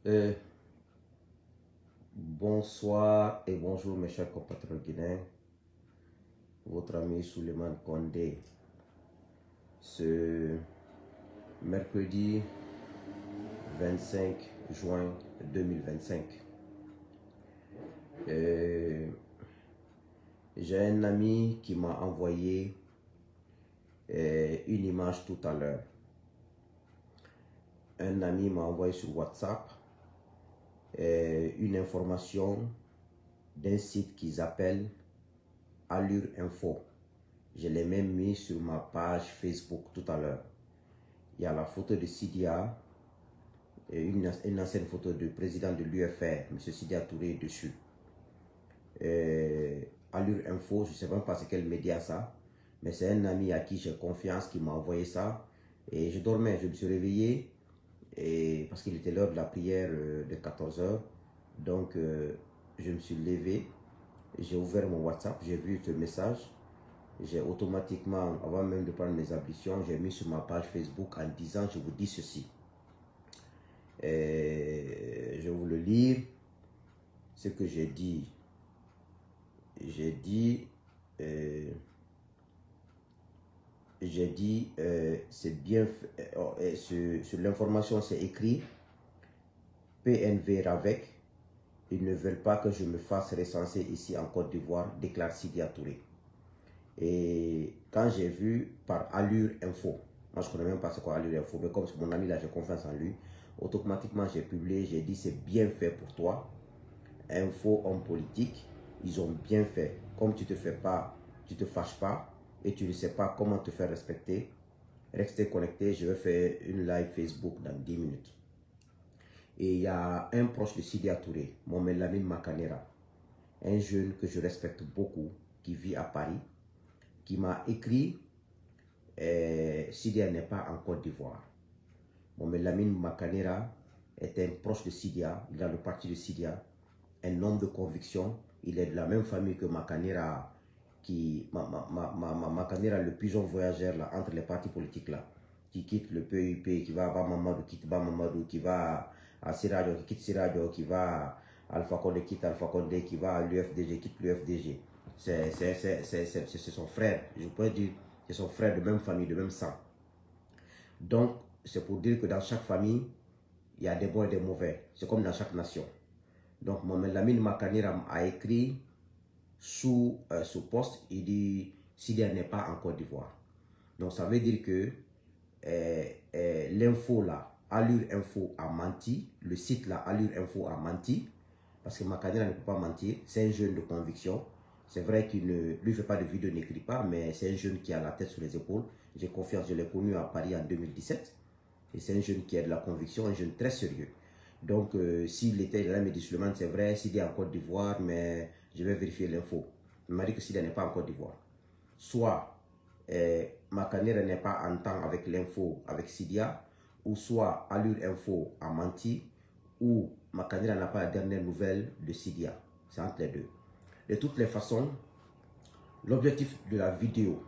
Euh, Bonsoir et bonjour mes chers compatriotes guinéens, votre ami Souleymane Condé. Ce mercredi 25 juin 2025, j'ai un ami qui m'a envoyé une image tout à l'heure. Un ami m'a envoyé sur WhatsApp une information d'un site qu'ils appellent Allure Info. Je l'ai même mis sur ma page Facebook tout à l'heure. Il y a la photo de Sidia et une ancienne photo du président de l'UFR, M. Sidia Touré, dessus. Allure Info, je ne sais même pas c'est quel média ça, mais c'est un ami à qui j'ai confiance qui m'a envoyé ça. Et je dormais, je me suis réveillé parce qu'il était l'heure de la prière de 14 h. Donc, je me suis levé, j'ai ouvert mon WhatsApp, j'ai vu ce message. J'ai automatiquement, avant même de prendre mes ablutions, j'ai mis sur ma page Facebook en disant, je vous dis ceci. Je vais vous le lire. Ce que j'ai dit. J'ai dit, c'est bien, sur l'information c'est écrit, PNV Ravec, ils ne veulent pas que je me fasse recenser ici en Côte d'Ivoire, déclare Sidia Touré. Et quand j'ai vu par Allure Info, moi je ne connais même pas ce qu'est Allure Info, mais comme c'est mon ami là, j'ai confiance en lui, automatiquement j'ai publié, j'ai dit c'est bien fait pour toi. Info homme politique, ils ont bien fait. Comme tu te fâches pas et tu ne sais pas comment te faire respecter, restez connecté, je vais faire une live Facebook dans 10 minutes. Et il y a un proche de Sidia Touré, Mohamed Lamine Makanera, un jeune que je respecte beaucoup, qui vit à Paris, qui m'a écrit Sidia n'est pas en Côte d'Ivoire. Mohamed Lamine Makanera est un proche de Sidia, il a le parti de Sidia, un homme de conviction. Il est de la même famille que Makanera, Makanera, le pigeon voyageur là, entre les partis politiques là, qui quitte le PUP, qui va à Bamamadou, quitte Bamamadou, qui va à Siradio, qui quitte Siradio, qui va à Alpha Condé, quitte Alpha Condé, qui va à l'UFDG, quitte l'UFDG. C'est son frère, je pourrais dire, c'est son frère de même famille, de même sang. Donc, c'est pour dire que dans chaque famille, il y a des bons et des mauvais. C'est comme dans chaque nation. Donc, Mohamed Lamine Makanera a écrit sous poste, il dit Sidia n'est pas en Côte d'Ivoire. Donc, ça veut dire que l'info là, Allure Info a menti, le site là, Allure Info a menti, parce que Makanera ne peut pas mentir, c'est un jeune de conviction. C'est vrai qu'il ne lui fait pas de vidéo, n'écrit pas, mais c'est un jeune qui a la tête sur les épaules. J'ai confiance, je l'ai connu à Paris en 2017. Et c'est un jeune qui a de la conviction, un jeune très sérieux. Donc, s'il était là, il me dit Souleymane, c'est vrai, s'il est en Côte d'Ivoire, mais je vais vérifier l'info. Il m'a dit que Sidia n'est pas en Côte d'Ivoire. Soit Makanera n'est pas en temps avec l'info avec Sidia, ou soit Allure Info a menti, ou Makanera n'a pas la dernière nouvelle de Sidia. C'est entre les deux. De toutes les façons, l'objectif de la vidéo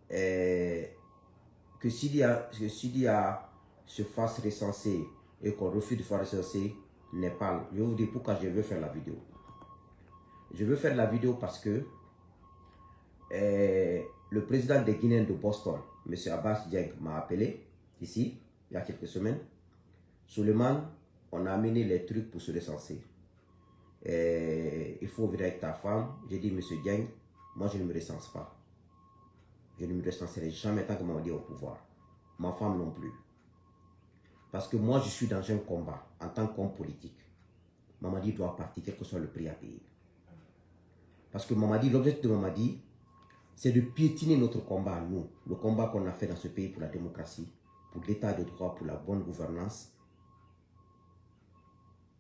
est que Sidia se fasse recenser et qu'on refuse de faire recenser n'est pas. Je vais vous dire pourquoi je veux faire la vidéo. Je veux faire la vidéo parce que le président des Guinéens de Boston, M. Abbas Dieng, m'a appelé ici, il y a quelques semaines. Souleymane, on a amené les trucs pour se recenser. Il faut venir avec ta femme. J'ai dit, M. Dieng, moi je ne me recense pas. Je ne me recenserai jamais tant que Mamadi est au pouvoir. Ma femme non plus. Parce que moi, je suis dans un combat en tant qu'homme politique. Mamadi doit partir, quel que soit le prix à payer. Parce que Mamadi, l'objectif de Mamadi, c'est de piétiner notre combat à nous. Le combat qu'on a fait dans ce pays pour la démocratie, pour l'état de droit, pour la bonne gouvernance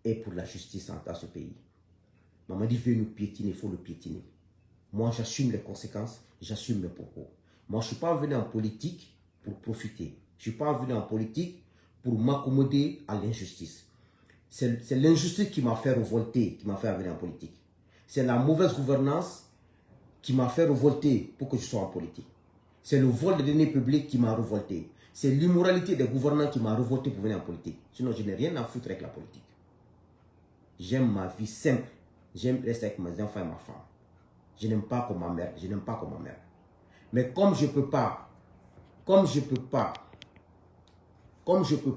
et pour la justice dans ce pays. Mamadi veut nous piétiner, il faut le piétiner. Moi, j'assume les conséquences, j'assume mes propos. Moi, je ne suis pas venu en politique pour profiter. Je ne suis pas venu en politique pour m'accommoder à l'injustice. C'est l'injustice qui m'a fait révolter, qui m'a fait venir en politique. C'est la mauvaise gouvernance qui m'a fait révolter pour que je sois en politique. C'est le vol des deniers publics qui m'a révolté. c'est l'immoralité des gouvernants qui m'a révolté pour venir en politique. Sinon, je n'ai rien à foutre avec la politique. J'aime ma vie simple. J'aime rester avec mes enfants et ma femme. Je n'aime pas comme ma mère. Je n'aime pas comme ma mère. Mais comme je ne peux pas, comme je peux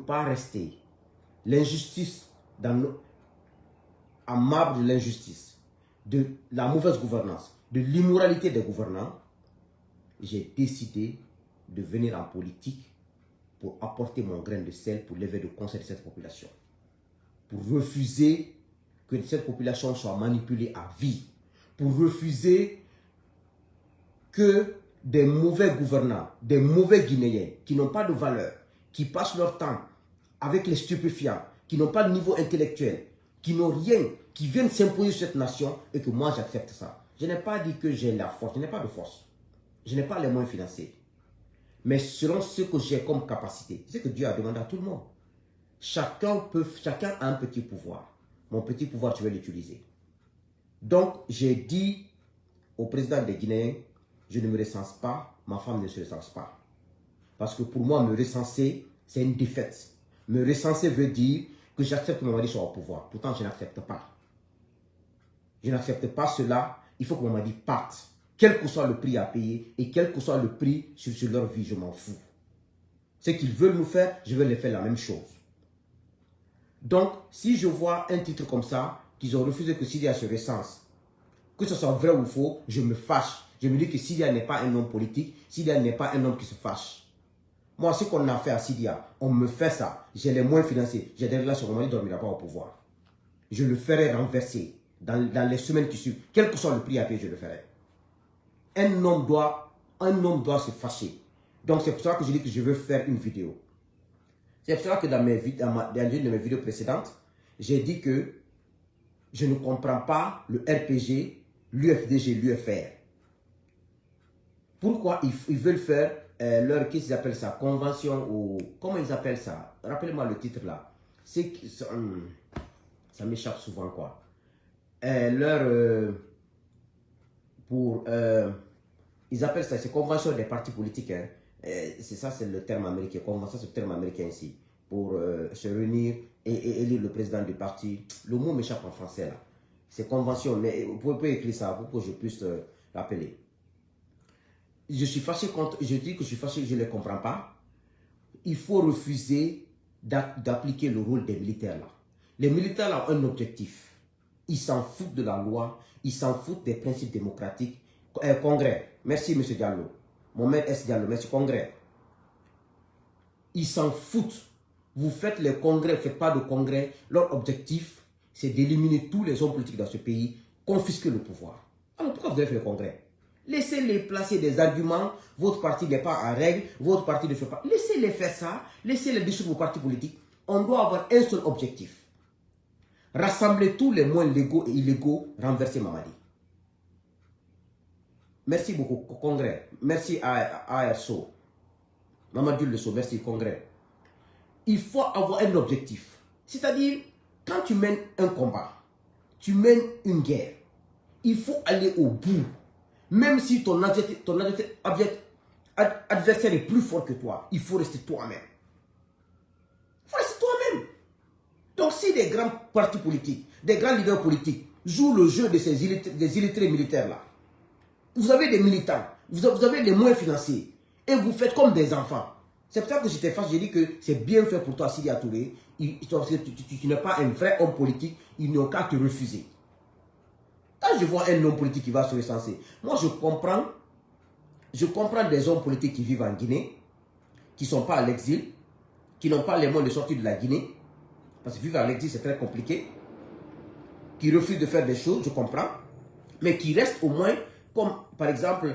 pas rester l'injustice en marbre de l'injustice, de la mauvaise gouvernance, de l'immoralité des gouvernants, j'ai décidé de venir en politique pour apporter mon grain de sel pour lever le conseil de cette population. Pour refuser que cette population soit manipulée à vie. Pour refuser que des mauvais gouvernants, des mauvais Guinéens qui n'ont pas de valeur, qui passent leur temps avec les stupéfiants, qui n'ont pas de niveau intellectuel, qui n'ont rien, qui viennent s'imposer sur cette nation et que moi j'accepte ça. Je n'ai pas dit que j'ai la force, je n'ai pas de force. Je n'ai pas les moyens financiers. Mais selon ce que j'ai comme capacité, c'est ce que Dieu a demandé à tout le monde. Chacun a un petit pouvoir. Mon petit pouvoir, je vais l'utiliser. Donc, j'ai dit au président des Guinéens, je ne me recense pas, ma femme ne se recense pas. Parce que pour moi, me recenser, c'est une défaite. Me recenser veut dire que j'accepte que mon mari soit au pouvoir. Pourtant, je n'accepte pas. Je n'accepte pas cela. Il faut que mon mari parte. Quel que soit le prix à payer et quel que soit le prix sur leur vie, je m'en fous. Ce qu'ils veulent nous faire, je vais les faire la même chose. Donc, si je vois un titre comme ça, qu'ils ont refusé que Sidia se recense, que ce soit vrai ou faux, je me fâche. Je me dis que Sidia n'est pas un homme politique, Sidia n'est pas un homme qui se fâche. Moi, ce qu'on a fait à Sidia, on me fait ça. J'ai les moyens financiers, j'ai des relations, mon mari ne dormira pas au pouvoir. Je le ferai renverser dans les semaines qui suivent. Quel que soit le prix à payer, je le ferai. Un homme doit se fâcher. Donc, c'est pour ça que je dis que je veux faire une vidéo. C'est pour ça que dans l'une de mes vidéos précédentes, j'ai dit que je ne comprends pas le RPG, l'UFDG, l'UFR. Pourquoi ils veulent faire leur, qu'est-ce qu'ils appellent ça, convention ou... Comment ils appellent ça? Rappelez-moi le titre là. Ça m'échappe souvent quoi. Ils appellent ça, c'est convention des partis politiques. Hein. C'est ça, c'est le terme américain. Convention, c'est le terme américain ici. Pour se réunir et élire le président du parti. Le mot m'échappe en français là. C'est convention, mais vous pouvez écrire ça pour que je puisse rappeler. Je suis fâché contre, je dis que je suis fâché, je ne les comprends pas. Il faut refuser d'appliquer le rôle des militaires là. Les militaires là ont un objectif. Ils s'en foutent de la loi, ils s'en foutent des principes démocratiques. Congrès, merci M. Diallo. Mohamed S. Diallo, merci Congrès. Ils s'en foutent. Vous faites les congrès, vous ne faites pas de congrès. Leur objectif, c'est d'éliminer tous les hommes politiques dans ce pays, confisquer le pouvoir. Alors pourquoi vous avez fait le congrès? Laissez-les placer des arguments, votre parti n'est pas en règle, votre parti ne fait pas. Laissez-les faire ça, laissez-les dissoudre vos partis politiques. On doit avoir un seul objectif. Rassembler tous les moyens légaux et illégaux, renverser Mamadi. Merci beaucoup, Congrès. Merci à ARSO. Mamadou Lesso, merci, Congrès. Il faut avoir un objectif. C'est-à-dire, quand tu mènes un combat, tu mènes une guerre, il faut aller au bout. Même si ton adversaire est plus fort que toi, il faut rester toi-même. Il faut rester toi-même. Donc si des grands partis politiques, des grands leaders politiques jouent le jeu de des illettrés militaires là, vous avez des militants, vous avez des moyens financiers et vous faites comme des enfants. C'est pour ça que j'étais fâché, j'ai dit que c'est bien fait pour toi, Sidia Touré. Tu n'es pas un vrai homme politique, ils n'ont qu'à te refuser. Quand je vois un homme politique qui va se recenser, moi je comprends des hommes politiques qui vivent en Guinée, qui ne sont pas à l'exil, qui n'ont pas les moyens de sortir de la Guinée, parce que vivre à l'exil c'est très compliqué, qui refusent de faire des choses, je comprends, mais qui restent au moins, comme par exemple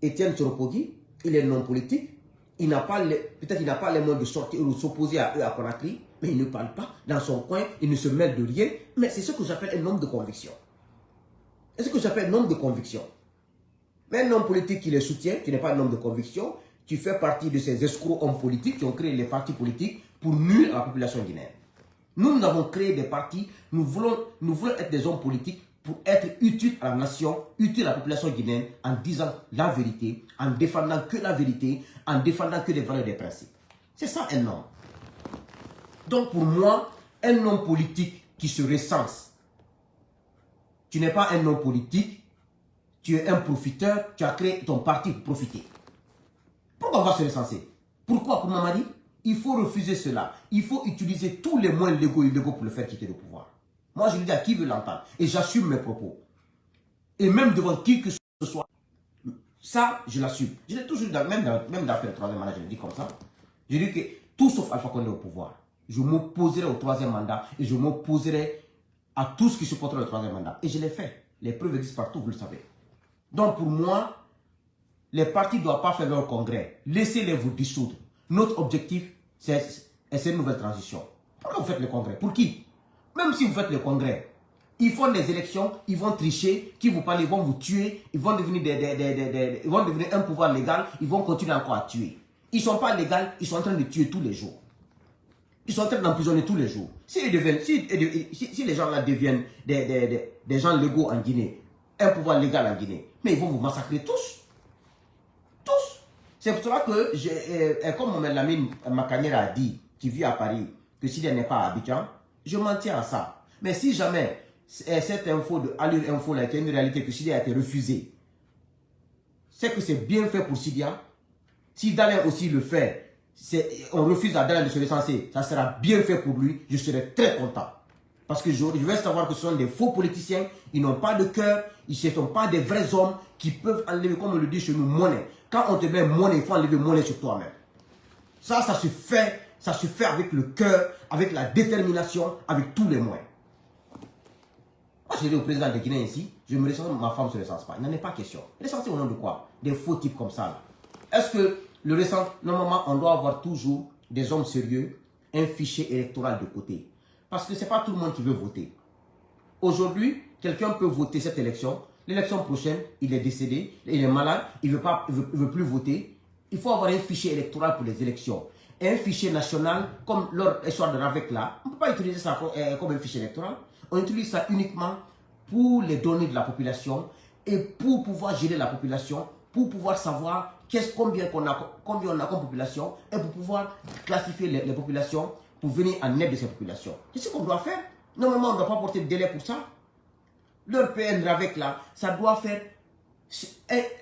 Étienne Tshisekedi, il est non politique, peut-être il n'a pas les moyens de sortir ou de s'opposer à eux à Conakry, mais il ne parle pas dans son coin, il ne se mêle de rien, mais c'est ce que j'appelle un homme de conviction. C'est ce que j'appelle un homme de conviction. Mais un homme politique qui les soutient, tu n'es pas un homme de conviction, tu fais partie de ces escrocs hommes politiques qui ont créé les partis politiques pour nuire à la population guinéenne. Nous avons créé des partis, nous voulons être des hommes politiques pour être utile à la nation, utile à la population guinéenne, en disant la vérité, en défendant que la vérité, en défendant que les valeurs et des principes. C'est ça un homme. Donc pour moi, un homme politique qui se recense, tu n'es pas un homme politique, tu es un profiteur, tu as créé ton parti pour profiter. Pourquoi on va se recenser? Pourquoi pour Mamadi? Il faut refuser cela. Il faut utiliser tous les moyens légaux et illégaux pour le faire quitter le pouvoir. Moi, je le dis à qui veut l'entendre. Et j'assume mes propos. Et même devant qui que ce soit. Ça, je l'assume. Je l'ai toujours dit, même dans le troisième mandat, je le dis comme ça. Je dis que tout sauf Alpha Condé au pouvoir. Je m'opposerai au troisième mandat et je m'opposerai à tout ce qui supportera le troisième mandat. Et je l'ai fait. Les preuves existent partout, vous le savez. Donc pour moi, les partis ne doivent pas faire leur congrès. Laissez-les vous dissoudre. Notre objectif, c'est une nouvelle transition. Pourquoi vous faites le congrès? Pour qui? Même si vous faites le congrès, ils font des élections, ils vont tricher, qui vous parlent, ils vont vous tuer, ils vont devenir, ils vont devenir un pouvoir légal, ils vont continuer encore à tuer. Ils ne sont pas légaux, ils sont en train de tuer tous les jours. Ils sont en train d'emprisonner tous les jours. Si les gens-là deviennent des gens légaux en Guinée, un pouvoir légal en Guinée, mais ils vont vous massacrer tous. Tous. C'est pour cela que, comme Mohamed Lamine Makanera a dit, qui vit à Paris, que s'il n'est pas à Abidjan, je m'en tiens à ça. Mais si jamais cette info de Allure Info là, qui est une réalité que Sidia a été refusée, c'est que c'est bien fait pour Sidia. Si Dalin aussi le fait, on refuse à Dalin de se recenser, ça sera bien fait pour lui, je serai très content. Parce que je vais savoir que ce sont des faux politiciens, ils n'ont pas de cœur, ils ne sont pas des vrais hommes qui peuvent enlever, comme on le dit chez nous, monnaie. Quand on te met monnaie, il faut enlever monnaie sur toi-même. Ça se fait avec le cœur, avec la détermination, avec tous les moyens. Moi, je dis au président de Guinée ici, je me recense, ma femme ne se recense pas. Il n'en est pas question. Recenser au nom de quoi? Des faux types comme ça. Est-ce que le recensement, normalement, on doit avoir toujours des hommes sérieux, un fichier électoral de côté? Parce que ce n'est pas tout le monde qui veut voter. Aujourd'hui, quelqu'un peut voter cette élection. L'élection prochaine, il est décédé, il est malade, il ne veut plus voter. Il faut avoir un fichier électoral pour les élections. Et un fichier national, comme leur histoire de RAVEC là, on ne peut pas utiliser ça comme un fichier électoral. On utilise ça uniquement pour les données de la population et pour pouvoir gérer la population, pour pouvoir savoir combien on a comme population et pour pouvoir classifier les populations pour venir en aide de ces populations. C'est ce qu'on doit faire. Normalement, on ne doit pas porter de délai pour ça. Leur PN RAVEC là, ça doit faire...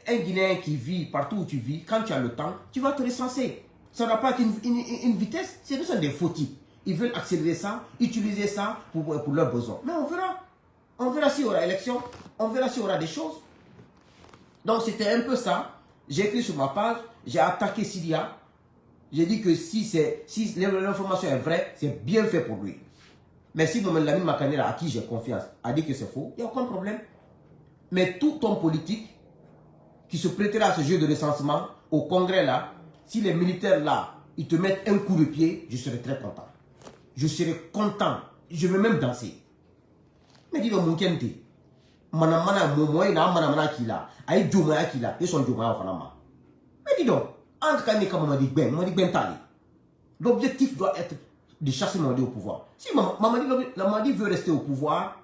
Un Guinéen qui vit partout où tu vis, quand tu as le temps, tu vas te recenser. Ça ne doit pas être une vitesse, ce sont des faux types. Ils veulent accélérer ça, utiliser ça pour leurs besoins. Mais on verra. On verra s'il y aura élection, on verra s'il y aura des choses. Donc c'était un peu ça. J'ai écrit sur ma page, j'ai attaqué Sidia. J'ai dit que si l'information est vraie, c'est bien fait pour lui. Mais si Mohamed Lamine Makanera, à qui j'ai confiance, a dit que c'est faux, il n'y a aucun problème. Mais tout homme politique qui se prêtera à ce jeu de recensement, au congrès là, si les militaires là, ils te mettent un coup de pied, je serai très content. Je serai content. Je vais même danser. Mais dis donc, mon kente, manamana, momoy, na manamana qui là, aïe djomaya qui là, ils sont djomaya au fanama. Mais dis donc, entre Kanye comme Mamadi Ben Tali, l'objectif doit être de chasser Mamadi au pouvoir. Si Mamadi veut rester au pouvoir,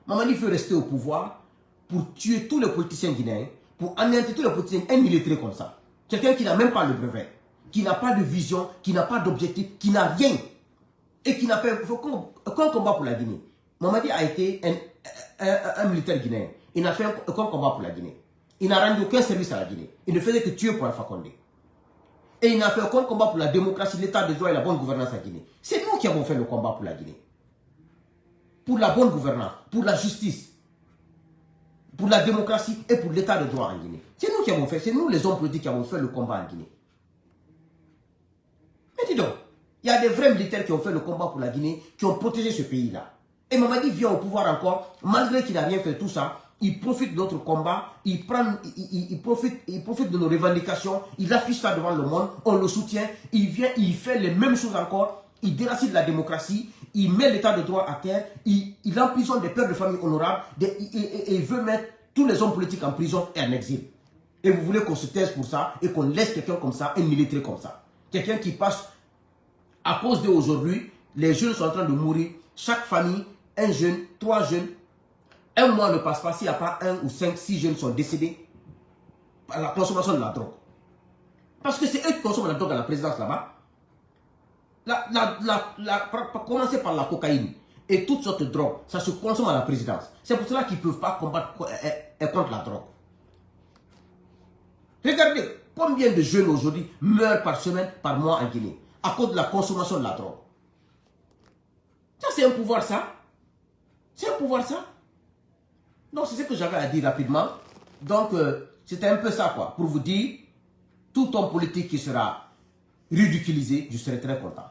Mamadi veut rester au pouvoir pour tuer tous les politiciens guinéens, pour anéantir tous les politiciens, un militaire comme ça. Quelqu'un qui n'a même pas le brevet, qui n'a pas de vision, qui n'a pas d'objectif, qui n'a rien. Et qui n'a pas aucun combat pour la Guinée. Mamadi a été un militaire guinéen. Il n'a fait aucun combat pour la Guinée. Il n'a rendu aucun service à la Guinée. Il ne faisait que tuer pour Alpha Condé. Et il n'a fait aucun combat pour la démocratie, l'état de droit et la bonne gouvernance à Guinée. C'est nous qui avons fait le combat pour la Guinée. Pour la bonne gouvernance, pour la justice, pour la démocratie et pour l'état de droit en Guinée. C'est nous qui avons fait, c'est nous les hommes politiques qui avons fait le combat en Guinée. Mais dis donc, il y a des vrais militaires qui ont fait le combat pour la Guinée, qui ont protégé ce pays-là. Et Mamadi vient au pouvoir encore, malgré qu'il n'a rien fait tout ça, il profite de notre combat, il profite de nos revendications, il affiche ça devant le monde, on le soutient, il vient, il fait les mêmes choses encore, il déracine la démocratie, il met l'état de droit à terre, il emprisonne des pères de famille honorables, et il veut mettre tous les hommes politiques en prison et en exil. Et vous voulez qu'on se taise pour ça et qu'on laisse quelqu'un comme ça, un militaire comme ça. Quelqu'un qui passe, à cause d'aujourd'hui, les jeunes sont en train de mourir, chaque famille, un jeune, 3 jeunes, Un mois ne passe pas s'il n'y a pas 1 ou 5, 6 jeunes qui sont décédés par la consommation de la drogue. Parce que c'est eux qui consomment la drogue à la présidence là-bas. Commencer par la cocaïne et toutes sortes de drogues, ça se consomme à la présidence. C'est pour cela qu'ils ne peuvent pas combattre contre la drogue. Regardez combien de jeunes aujourd'hui meurent par semaine, par mois en Guinée, à cause de la consommation de la drogue. Ça, c'est un pouvoir, ça. C'est un pouvoir, ça. Donc, c'est ce que j'avais à dire rapidement. Donc, c'était un peu ça, quoi. Pour vous dire, tout homme politique qui sera ridiculisé, je serai très content.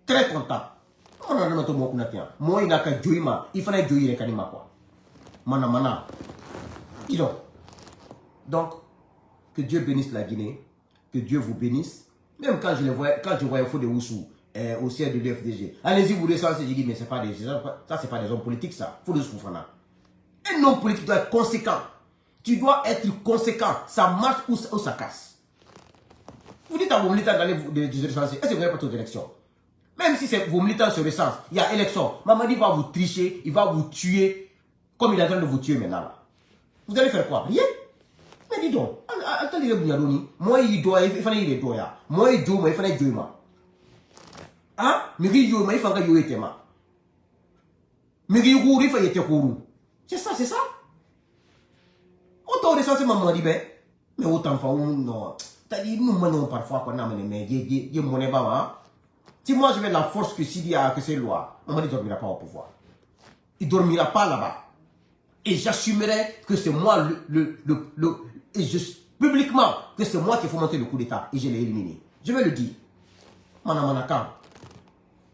Très content. Moi, il n'a qu'à jouer, il fallait jouer les canima, quoi. Mana. Donc, que Dieu bénisse la Guinée, que Dieu vous bénisse. Même quand je voyais Fodé Oussou au siège de l'UFDG, allez-y, vous recensez, j'ai dit, mais ça, c'est pas des hommes politiques, ça. Fodé Oussou Fana. Un homme politique doit être conséquent. Tu dois être conséquent. Ça marche ou ça casse. Vous dites à vos militants d'aller vous recenser. Est-ce que vous n'avez pas toute élection? Même si vos militants se recensent, il y a élection. Mamadi va vous tricher, il va vous tuer, comme il est en train de vous tuer maintenant. Vous allez faire quoi? Rien. Mais dis donc, attendez, moi il doit, il fallait il doit. Moi il doit, il fallait jouer. Hein? Mais il doit, il fallait jouer. Mais il fallait jouer. C'est ça, c'est ça. Autant recenser Mamadi, mais autant faire non. T'as dit, nous menons parfois qu'on a mené, mais il y a mon ébat. Si moi je vais la force que Sidi a, que c'est loi, Mamadi ne dormira pas au pouvoir. Il ne dormira pas là-bas. Et j'assumerai que c'est moi et publiquement, que c'est moi qui ai fomenté le coup d'État et je l'ai éliminé. Je vais le dire. Manamanaka,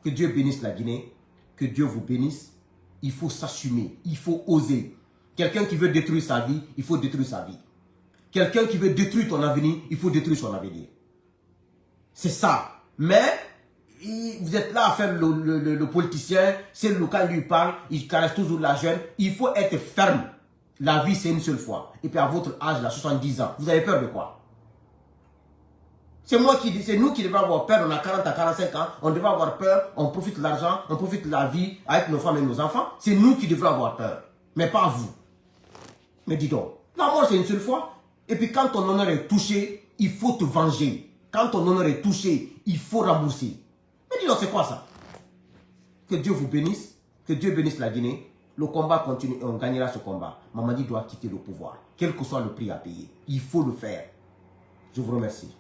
que Dieu bénisse la Guinée, que Dieu vous bénisse. Il faut s'assumer, il faut oser. Quelqu'un qui veut détruire sa vie, il faut détruire sa vie. Quelqu'un qui veut détruire ton avenir, il faut détruire son avenir. C'est ça. Mais vous êtes là à faire le politicien, c'est le local lui parle, il caresse toujours la jeune. Il faut être ferme. La vie, c'est une seule fois. Et puis à votre âge, là, 70 ans, vous avez peur de quoi? C'est nous qui devons avoir peur. On a 40 à 45 ans, on devrait avoir peur, on profite de l'argent, on profite de la vie avec nos femmes et nos enfants. C'est nous qui devons avoir peur, mais pas vous. Mais dis donc, la mort, c'est une seule fois. Et puis quand ton honneur est touché, il faut te venger. Quand ton honneur est touché, il faut rembourser. Mais dis donc, c'est quoi ça? Que Dieu vous bénisse, que Dieu bénisse la Guinée. Le combat continue et on gagnera ce combat. Mamadi doit quitter le pouvoir, quel que soit le prix à payer. Il faut le faire. Je vous remercie.